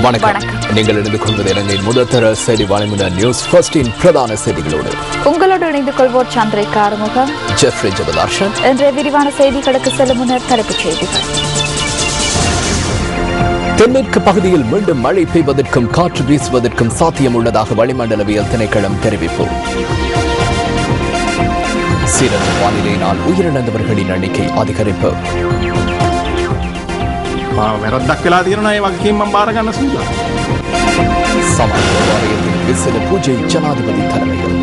வணக்கம். நீங்கள் இணைந்து கொள்வது இலங்கையின் முதற்தர செய்தி வானிலை நியூஸ் ஃபர்ஸ்டின் பிரதான செய்திகளோடு உங்களோடு இணைந்து கொள்வோர் சந்திரிகா ஆறுமுகம், ஜெஃப்ரி ஜெபதார்ஷன். இன்றைய விரிவான செய்திகளுக்கு செல்லும் முன்னர் தலைப்புச் செய்திகள். தென்மேற்கு பகுதியில் மீண்டும் மழை பெய்வதற்கும் காற்று வீசுவதற்கும் சாத்தியம் உள்ளதாக வளிமண்டலவியல் திணைக்களம் தெரிவிப்பு. சீரற்ற வானிலையினால் உயிரிழந்தவர்களின் எண்ணிக்கை அதிகரிப்பு. சமாஜ வாரியத்தின் விசேட பூஜை ஜனாதிபதி தலைமையில்.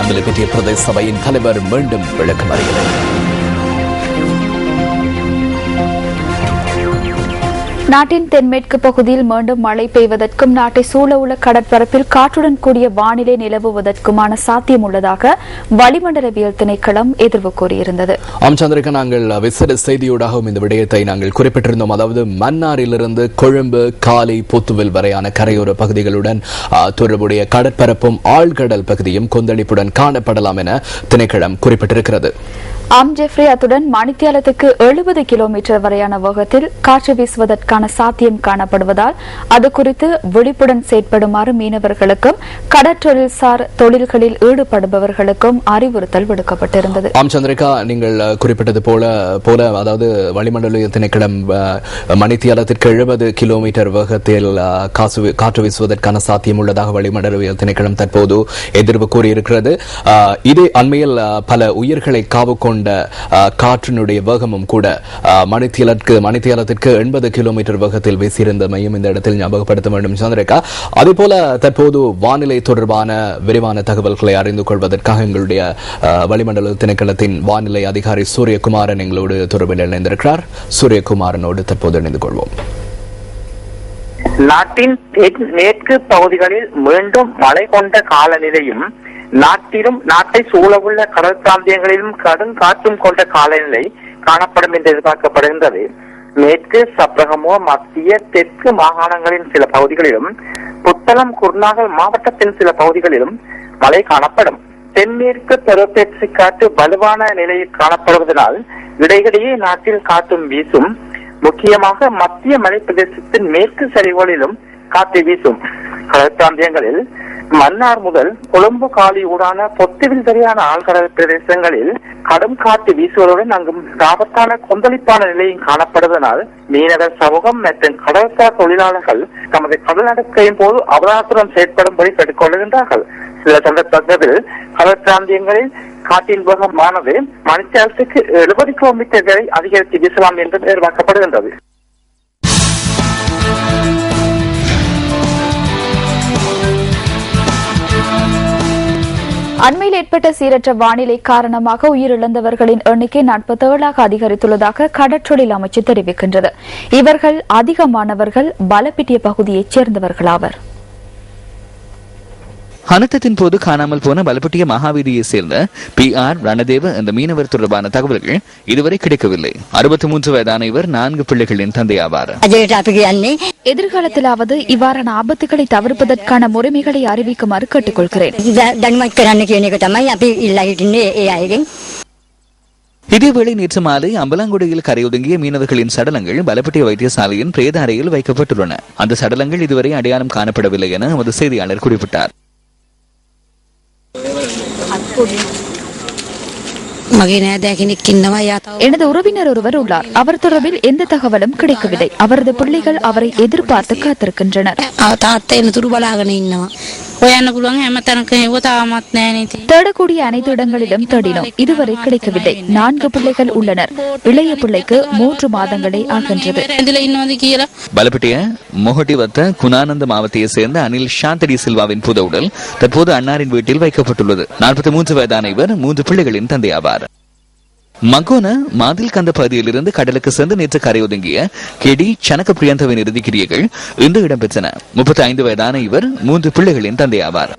அம்பலப்பட்டிய பிரதேச சபையின் தலைவர் மீண்டும் விளக்கமறியலை. நாட்டின் தென்மேற்கு பகுதியில் மீண்டும் மழை பெய்வதற்கும் நாட்டை சூழ உள்ள கடற்பரப்பில் காற்றுடன் கூடிய வானிலை நிலவுவதற்குமான சாத்தியம் உள்ளதாக வளிமண்டலவியல் திணைக்களம் எதிர்வு கூறியிருந்தது. சந்திரிகா, நாங்கள் விசேட செய்தியோடாகவும் இந்த விடயத்தை நாங்கள் குறிப்பிட்டிருந்தோம். அதாவது மன்னாரிலிருந்து கொழும்பு, காலி, புத்துவில் வரையான கரையோர பகுதிகளுடன் தொடர்புடைய கடற்பரப்பும் ஆழ்கடல் பகுதியும் கொந்தளிப்புடன் காணப்படலாம் என திணைக்களம் குறிப்பிட்டிருக்கிறது. ஜெஃப்ரி, அத்துடன் மணித்தியாலத்துக்கு 70 கிலோமீட்டர் வரையான வேகத்தில் காற்று வீசுவதற்கான சாத்தியம் காணப்படுவதால் அது குறித்து விழிப்புடன் செயற்படுமாறு மீனவர்களுக்கும் கடற்றொழில்சார் தொழில்களில் ஈடுபடுபவர்களுக்கும் அறிவுறுத்தல் விடுக்கப்பட்டிருந்தது. சந்திரிகா, நீங்கள் குறிப்பிட்டது போல அதாவது வளிமண்டல திணைக்களம் மணித்தியாலத்திற்கு 70 கிலோமீட்டர் வேகத்தில் காற்று வீசுவதற்கான சாத்தியம் உள்ளதாக வளிமண்டலவியல் திணைக்களம் தற்போது எதிர்வு கூறியிருக்கிறது. இது அண்மையில் பல உயிர்களை காவு கொண்ட காற்றினுடைய வேகமும் கூட மணித்தியாலத்திற்கு 80 கிலோமீட்டர் வேகத்தில் வீசியிருந்தமையும் இந்த இடத்தில் ஞாபகப்படுத்த வேண்டும். சந்திரிகா, அதேபோல தற்போது வானிலை தொடர்பான விரிவான தகவல்களை அறிந்து கொள்வதற்காக எங்களுடைய வளிமண்டல திணைக்களத்தின் வானிலை அதிகாரி சூரியகுமாரன் எங்களோடு தொடர்பில் இணைந்திருக்கிறார். சூரியகுமாரனோடு தற்போது இணைந்து கொள்வோம். நாட்டின் மேற்கு பகுதிகளில் மீண்டும் மழை கொண்ட காலநிலையும் நாட்டிலும் நாட்டை சூழவுள்ள கடல் பிராந்தியங்களிலும் கடும் காற்றும் கொண்ட காலநிலை காணப்படும் என்று எதிர்பார்க்கப்படுகின்றது. மேற்கு சப்ரகமுவ, மத்திய, தெற்கு மாகாணங்களின் சில பகுதிகளிலும் புத்தளம், குர்நாகல் மாவட்டத்தின் சில பகுதிகளிலும் மழை காணப்படும். தென்மேற்கு பருவப்பெயர்ச்சி காற்று வலுவான நிலையில் காணப்படுவதனால் இடையிடையே நாட்டில் காற்றும் வீசும். முக்கியமாக மத்திய மலை பிரதேசத்தின் மேற்கு சரிவுகளிலும் காற்று வீசும். கடல் பிராந்தியங்களில் மன்னார் முதல் கொழும்பு, காலி ஊடான பொத்துவில் வரையான ஆழ்கடல் பிரதேசங்களில் கடும் காற்று வீசுவதுடன் அங்கும் ஆபத்தான கொந்தளிப்பான நிலையும் காணப்படுவதனால் மீனவர் சமூகம் மற்றும் கடல்சார் தொழிலாளர்கள் தமது கடல் நடக்கையின் போது அவதானத்துடன் செயற்படும்படி கேட்டுக்கொள்கின்றார்கள். சில சந்தர்ப்பங்களில் கடல் பிராந்தியங்களில் காற்றின் வேகமானது மணித்தியாலத்துக்கு 70 கிலோமீட்டர் வரை அதிகரித்து வீசலாம் என்று எதிர்பார்க்கப்படுகின்றது. அண்மையில் ஏற்பட்ட சீரற்ற வானிலை காரணமாக உயிரிழந்தவர்களின் எண்ணிக்கை 47ஆக அதிகரித்துள்ளதாக கடற்றொழில் அமைச்சு தெரிவிக்கின்றது. இவர்கள் அதிகமானவர்கள் பலப்பிட்டிய பகுதியைச் சேர்ந்தவர்களாவர். அனர்த்தத்தின் போது காணாமல் போன பலப்பட்டிய மகாவீதியைச் சேர்ந்த PR ரணதேவ என்ற மீனவர் தொடர்பான தகவல்கள் இதுவரை கிடைக்கவில்லை. 63 வயதான இவர் 4 பிள்ளைகளின் தந்தையாவார். எதிர்காலத்திலாவது இவ்வாறான ஆபத்துகளை தவிர்ப்பதற்கான முறைமைகளை அறிவிக்குமாறு கேட்டுக்கொள்கிறேன். இதேவேளை நேற்று மாலை அம்பலாங்குடியில் கரையொதுங்கிய மீனவர்களின் சடலங்கள் பலப்பட்டிய வைத்தியசாலையின் பிரேத அறையில் வைக்கப்பட்டுள்ளன. அந்த சடலங்கள் இதுவரை அடையாளம் காணப்படவில்லை என எமது செய்தியாளர் குறிப்பிட்டார். எனது உறவினர் ஒருவர் உள்ளார். அவர் தொடர்பில் எந்த தகவலும் கிடைக்கவில்லை. அவரது பிள்ளைகள் அவரை எதிர்பார்த்து காத்திருக்கின்றனர். தேடக்கூடிய அனைத்து இடங்களிலும் தேடினோம். இதுவரை கிடைக்கவில்லை. 4 பிள்ளைகள் உள்ளனர். இளைய பிள்ளைக்கு 3 மாதங்களே ஆகின்றது. பலப்பட்டிய மொஹட்டிவத்த குணானந்த மாவட்டத்தை சேர்ந்த அனில் சாந்தடி சில்வாவின் புத உடல் தற்போது அன்னாரின் வீட்டில் வைக்கப்பட்டுள்ளது. 43 வயதான இவர் 3 பிள்ளைகளின் தந்தையாவார். மகோன மாதில் கந்த பகுதியிலிருந்து கடலுக்கு சென்று நேற்று கரையொதுங்கிய கெடி சனக பிரியந்தவின் இறுதிக்கிரியைகள் இன்று இடம்பெற்றன. 35 வயதான இவர் 3 பிள்ளைகளின் தந்தையாவார்.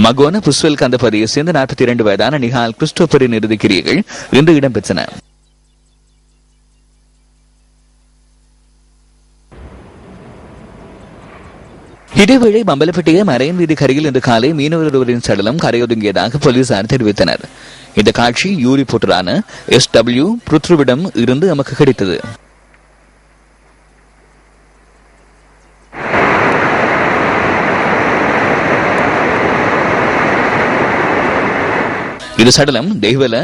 மகோன புஸ்வெல் கந்த பகுதியை சேர்ந்த 42 வயதான நிஹால் கிறிஸ்டோபரின் இறுதிக்கிரியைகள் இன்று இடம்பெற்றன. இதேவேளை பம்பலப்பட்டிய மரையன் வீதி கரையில் இன்று காலை மீனவர் ஒருவரின் சடலம் கரையொதுங்கியதாக போலீசார் தெரிவித்தனர். இந்த காட்சி யூரி போட்டரான SW புருத்ருவிடம் இருந்து நமக்கு கிடைத்தது. இது சடலம் தெய்வல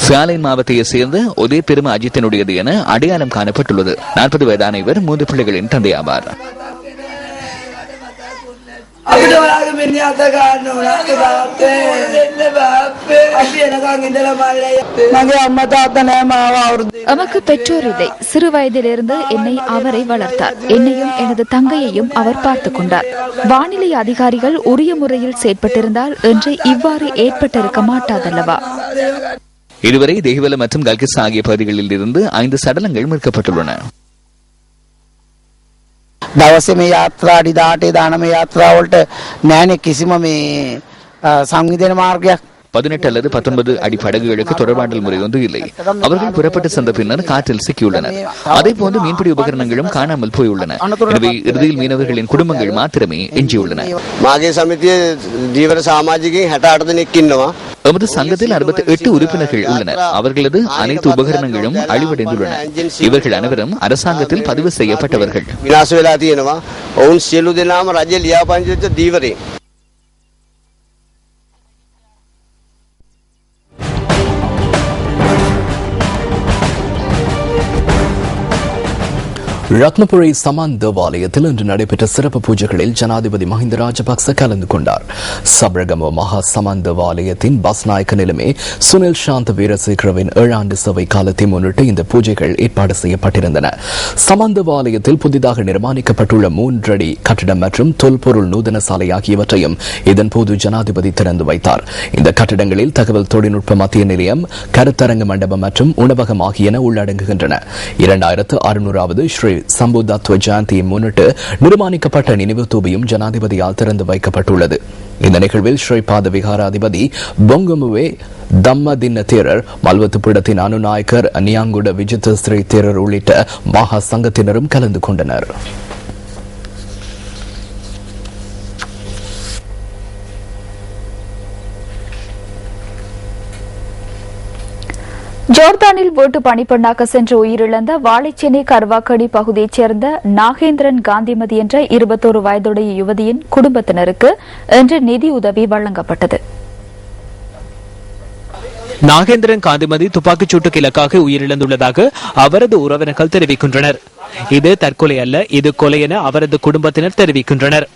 ஃபியாலைன் மாவட்டத்தை சேர்ந்த ஒரே பெருமை அஜித்தினுடையது என அடையாளம் காணப்பட்டுள்ளது. 40 வயதான இவர் 3 பிள்ளைகளின் தந்தையாவார். நமக்கு பெற்றோர் இல்லை. சிறு வயதிலிருந்து என்னை அவரை வளர்த்தார். என்னையும் எனது தங்கையையும் அவர் பார்த்துக் கொண்டார். வானிலை அதிகாரிகள் உரிய முறையில் செயற்பட்டிருந்தால் என்று இவ்வாறு ஏற்பட்டிருக்க மாட்டாதல்லவா? இதுவரை தெய்வல மற்றும் கல்கிஸ் ஆகிய பகுதிகளில் இருந்து 5 சடலங்கள் மீட்கப்பட்டுள்ளன. දවසේ මේ යාත්‍රා අඩි 18 19 යාත්‍රාවලට නැහැනේ කිසිම මේ සංවිධාන මාර්ගයක්. 18 அல்லது 19 அடி படகுகளுக்கு தொடர்பாடல் முறை ஒன்று இல்லை. அவர்கள் புறப்பட்டு சென்ற பின்னர் காற்றில் சிக்கியுள்ளனர். அதே போன்று மீன்பிடி உபகரணங்களும் காணாமல் போயுள்ளன. எனவே இறுதியில் மீனவர்களின் குடும்பங்கள் மாத்திரமே எஞ்சியுள்ளன. මාගේ සමිතියේ ජීවන සමාජිකයන් 68 දෙනෙක් ඉන්නවා. எமது சங்கத்தில் 68 உறுப்பினர்கள் உள்ளனர். அவர்களது அனைத்து உபகரணங்களும் அழிவடைந்துள்ளன. இவர்கள் அனைவரும் அரசாங்கத்தில் பதிவு செய்யப்பட்டவர்கள். විනාශ වෙලා තියෙනවා. ඔවුන් සියලු දෙනාම රජයේ ලියාපදිංචි වෙච්ච දීවරේ. ரத்னபுரி சமான் தேவாலயத்தில் இன்று நடைபெற்ற சிறப்பு பூஜைகளில் ஜனாதிபதி மஹிந்த ராஜபக்ச கலந்து கொண்டார். சபரகம மகா சமான் தேவாலயத்தின் பஸ் நாயக்க நிலைமை சுனில் சாந்த் வீரசேகரவின் 7 ஆண்டு சேவை காலத்தை முன்னிட்டு இந்த பூஜைகள் ஏற்பாடு செய்யப்பட்டிருந்தன. சமான் தேவாலயத்தில் புதிதாக நிர்மாணிக்கப்பட்டுள்ள 3 அடி கட்டிடம் மற்றும் தொல்பொருள் நூதன சாலை ஆகியவற்றையும் இதன்போது ஜனாதிபதி திறந்து வைத்தார். இந்த கட்டிடங்களில் தகவல் தொழில்நுட்ப மத்திய நிலையம், கருத்தரங்கு மண்டபம் மற்றும் உணவகம் ஆகியன உள்ளடங்குகின்றன. 2600வது ஸ்ரீ சம்புதத்துவ ஜெயந்தியை முன்னிட்டு நிர்மாணிக்கப்பட்ட நினைவு தூபியும் ஜனாதிபதியால் திறந்து வைக்கப்பட்டுள்ளது. இந்த நிகழ்வில் ஸ்ரீபாத விகாராதிபதி பொங்கமுவே தம்மதின்ன தேரர், மல்வத்து பீடத்தின் அனுநாயக்கர் நியாங்குட விஜித்த ஸ்ரீ தேரர் உள்ளிட்ட மகா சங்கத்தினரும் கலந்து கொண்டனர். ஜோர்தானில் வீட்டு பணிப்பெண்ணாக சென்று உயிரிழந்த வாழைச்சேனை கர்வாக்கடி பகுதியைச் சேர்ந்த நாகேந்திரன் காந்திமதி என்ற 21 வயதுடைய யுவதியின் குடும்பத்தினருக்கு இன்று நிதி உதவி வழங்கப்பட்டது. நாகேந்திரன் காந்திமதி துப்பாக்கிச்சூட்டுக்கு இலக்காக உயிரிழந்துள்ளதாக அவரது உறவினர்கள் தெரிவிக்கின்றனர். இது தற்கொலை அல்ல, இது கொலை என அவரது குடும்பத்தினர் தெரிவிக்கின்றனர்.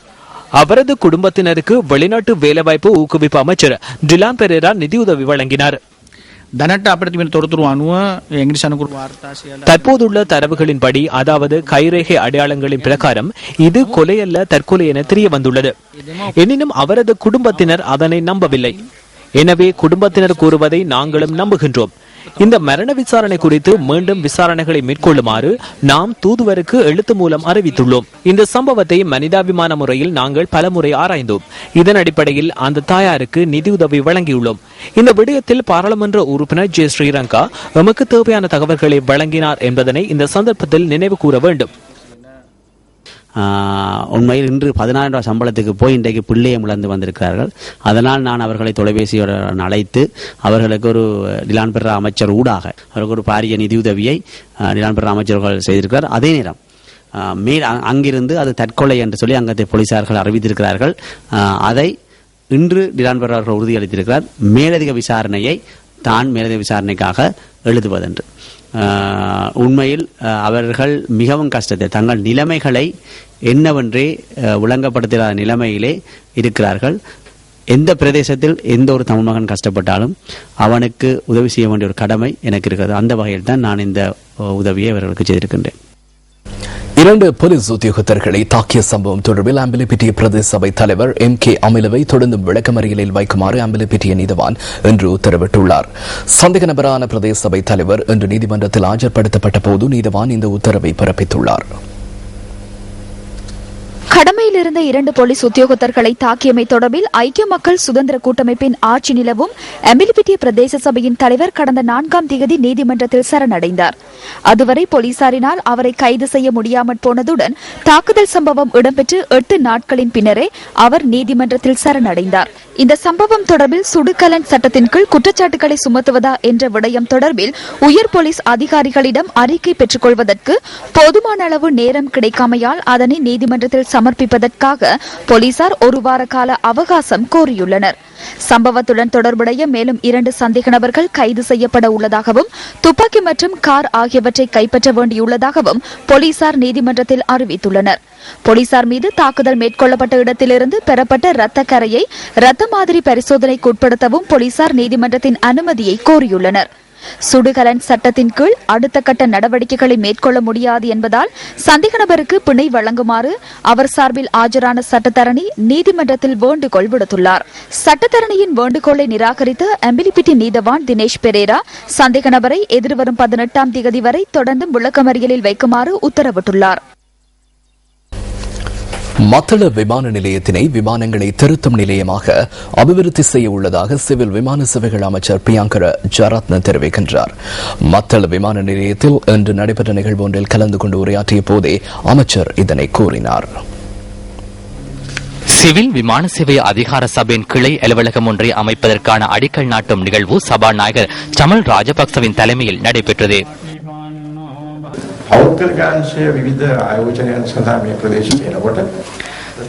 அவரது குடும்பத்தினருக்கு வெளிநாட்டு வேலைவாய்ப்பு ஊக்குவிப்பு அமைச்சர் டிலான் பெரேரா நிதியுதவி வழங்கினார். தற்போதுள்ள தரவுகளின்படி, அதாவது கைரேகை அடையாளங்களின் பிரகாரம் இது கொலை அல்ல, தற்கொலை என தெரிய வந்துள்ளது. எனினும் அவரது குடும்பத்தினர் அதனை நம்பவில்லை. எனவே குடும்பத்தினர் கூறுவதை நாங்களும் நம்புகின்றோம். இந்த மரண விசாரணை குறித்து மீண்டும் விசாரணைகளை மேற்கொள்ளுமாறு நாம் தூதுவருக்கு எழுத்து மூலம் அறிவித்துள்ளோம். இந்த சம்பவத்தை மனிதாபிமான முறையில் நாங்கள் பலமுறை ஆராய்ந்தோம். இதன் அடிப்படையில் அந்த தாயாருக்கு நிதியுதவி வழங்கியுள்ளோம். இந்த விடயத்தில் பாராளுமன்ற உறுப்பினர் ஜே ஸ்ரீரங்கா எமக்கு தேவையான தகவல்களை வழங்கினார் என்பதனை இந்த சந்தர்ப்பத்தில் நினைவு கூற வேண்டும். உண்மையில் இன்று 14 ரூபாய் சம்பளத்துக்கு போய் இன்றைக்கு பிள்ளையை இழந்து வந்திருக்கிறார்கள். அதனால் நான் அவர்களை தொலைபேசியுடன் அழைத்து அவர்களுக்கு ஒரு டிலான் பெரேரா அமைச்சர் ஊடாக அவருக்கு ஒரு பாரிய நிதியுதவியை டிலான் பெரேரா அமைச்சர்கள் செய்திருக்கிறார். அதே நேரம் அங்கிருந்து அது தற்கொலை என்று சொல்லி அங்கத்தை போலீசார்கள் அறிவித்திருக்கிறார்கள். அதை இன்று டிலான் பெரேரா அவர்கள் உறுதியளித்திருக்கிறார். மேலதிக விசாரணையை தான் மேலதிக விசாரணைக்காக எழுதுவதென்று. உண்மையில் அவர்கள் மிகவும் கஷ்டத்தை, தங்கள் நிலைமைகளை என்னவென்றே விளங்கப்படுத்தாத நிலைமையிலே இருக்கிறார்கள். எந்த பிரதேசத்தில் எந்த ஒரு தமிழ் மகன் கஷ்டப்பட்டாலும் அவனுக்கு உதவி செய்ய வேண்டிய ஒரு கடமை எனக்கு இருக்கிறது. அந்த வகையில் தான் நான் இந்த உதவியை அவர்களுக்கு செய்திருக்கின்றேன். 2 போலீஸ் உத்தியோகத்தர்களை தாக்கிய சம்பவம் தொடர்பில் அம்பிலிப்பிட்டிய பிரதேச சபை தலைவர் M.K. அமிலவை தொடர்ந்து விளக்கமறியலில் வைக்குமாறு அம்பிலிப்பிட்டிய நீதவான் இன்று உத்தரவிட்டுள்ளார். சந்தேக நபரான பிரதேச சபை தலைவர் இன்று நீதிமன்றத்தில் ஆஜர்படுத்தப்பட்ட போது நீதவான் இந்த உத்தரவை பிறப்பித்துள்ளார். கடமையில் இருந்த 2 போலீஸ் உத்தியோகத்தர்களை தாக்கியமை தொடர்பில் ஐக்கிய மக்கள் சுதந்திர கூட்டமைப்பின் ஆட்சி நிலவும் அம்பிலிப்பிட்டிய பிரதேச சபையின் தலைவர் கடந்த 4ஆம் தேதி நீதிமன்றத்தில் சரணடைந்தார். அதுவரை போலீசாரினால் அவரை கைது செய்ய முடியாமற் போனதுடன் தாக்குதல் சம்பவம் இடம்பெற்று 8 நாட்களின் பின்னரே அவர் நீதிமன்றத்தில் சரணடைந்தார். இந்த சம்பவம் தொடர்பில் சுடுகலன் சட்டத்தின் கீழ் குற்றச்சாட்டுகளை சுமத்துவதா என்ற விடயம் தொடர்பில் உயர் போலீஸ் அதிகாரிகளிடம் அறிக்கை பெற்றுக் கொள்வதற்கு போதுமான அளவு நேரம் கிடைக்காமையால் அதனை நீதிமன்றத்தில் சமர்ப்பிப்பதற்காக போலீசார் 1 வார கால அவகாசம் கோரியுள்ளனர். சம்பவத்துடன் தொடர்புடைய மேலும் 2 சந்தேக நபர்கள் கைது செய்யப்பட உள்ளதாகவும் துப்பாக்கி மற்றும் கார் ஆகியவற்றை கைப்பற்ற வேண்டியுள்ளதாகவும் போலீசார் நீதிமன்றத்தில் அறிவித்துள்ளனர். போலீசார் மீது தாக்குதல் மேற்கொள்ளப்பட்ட இடத்திலிருந்து பெறப்பட்ட இரத்த கரையை இரத்த மாதிரி பரிசோதனைக்கு உட்படுத்தவும் போலீசார் நீதிமன்றத்தின் அனுமதியை கோரியுள்ளனர். சுடுகலன் சட்டத்தின் கீழ் அடுத்த கட்ட நடவடிக்கைகளை மேற்கொள்ள முடியாது என்பதால் சந்தேக நபருக்கு பிணை வழங்குமாறு அவர் சார்பில் ஆஜரான சட்டத்தரணி நீதிமன்றத்தில் வேண்டுகோள் விடுத்துள்ளார். சட்டத்தரணியின் வேண்டுகோளை நிராகரித்த அம்பிலிப்பிட்டி நீதவான் தினேஷ் பெரேரா சந்தேக நபரை எதிர்வரும் 18ஆம் தேதி வரை தொடர்ந்தும் விளக்கமறியலில் வைக்குமாறு உத்தரவிட்டுள்ளார். மத்தள விமான நிலையத்தினை விமானங்களை திருத்தும் நிலையமாக அபிவிருத்தி செய்ய உள்ளதாக சிவில் விமான சேவைகள் அமைச்சர் பிரியங்கர ஜரத்ன தெரிவிக்கின்றார். மத்தள விமான நிலையத்தில் இன்று நடைபெற்ற நிகழ்வு ஒன்றில் கலந்து கொண்டு உரையாற்றிய போதே அமைச்சர் இதனை கூறினார். சிவில் விமான சேவை அதிகார சபையின் கிளை அலுவலகம் ஒன்றை அமைப்பதற்கான அடிக்கல் நாட்டும் நிகழ்வு சபாநாயகர் சமல் ராஜபக்சவின் தலைமையில் நடைபெற்றது.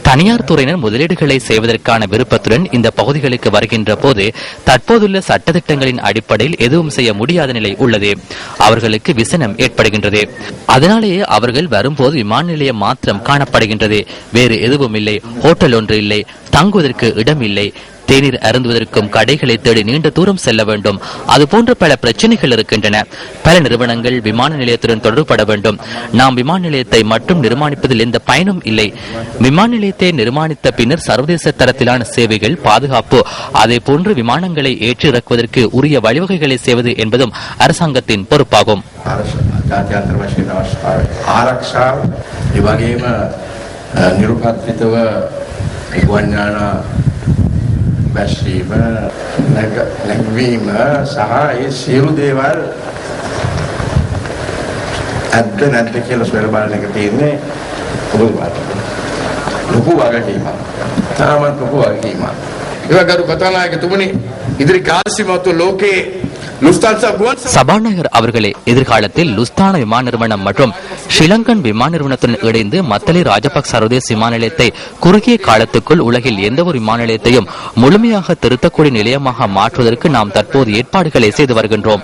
தனியார் துறையினர் முதலீடுகளை செய்வதற்கான விருப்பத்துடன் இந்த பகுதிகளுக்கு வருகின்ற போது தற்போதுள்ள சட்டத்திட்டங்களின் அடிப்படையில் எதுவும் செய்ய முடியாத நிலை உள்ளது. அவர்களுக்கு விசனம் ஏற்படுகின்றது. அதனாலேயே அவர்கள் வரும்போது விமான நிலையம் மாத்திரம் காணப்படுகின்றது. வேறு எதுவும் இல்லை. ஹோட்டல் ஒன்று இல்லை. தங்குவதற்கு இடம் இல்லை. தேநீர் அருந்துவதற்கும் கடைகளை தேடி நீண்ட தூரம் செல்ல வேண்டும். அதுபோன்ற பல பிரச்சனைகள் இருக்கின்றன. பல நிறுவனங்கள் விமான நிலையத்துடன் தொடர்பட வேண்டும். நாம் விமான நிலையத்தை மட்டும் நிர்மாணிப்பதில் எந்த பயனும் இல்லை. விமான நிலையத்தை நிர்மாணித்த பின்னர் சர்வதேச தரத்திலான சேவைகள், பாதுகாப்பு, அதே போன்று விமானங்களை ஏற்றி இறக்குவதற்கு உரிய வழிவகைகளை செய்வது என்பதும் அரசாங்கத்தின் பொறுப்பாகும். බැස්වීම නැගවීම සහ ඒ සියලු දේවල් ඇත්ත නැත්ත කියලා සොයලා බලන එක තියෙන්නේ ඔබතුමාට. ලොකු වගකීමක්. තාමත් ලොකු වගකීමක්. ඒවා ගරු කතානායකතුමනි ඉදිරි කාලසීමාව ලෝකේ சபாநாயகர் அவர்களே, எதிர்காலத்தில் லுஸ்தான விமான நிறுவனம் மற்றும் ஸ்ரீலங்கன் விமான நிறுவனத்துடன் இணைந்து மத்தளை ராஜபக்ச சர்வதேச விமான நிலையத்தை குறுகிய காலத்துக்குள் உலகில் எந்த ஒரு விமான நிலையத்தையும் முழுமையாக திருத்தக்கூடிய நிலையமாக மாற்றுவதற்கு நாம் தற்போது ஏற்பாடுகளை செய்து வருகின்றோம்.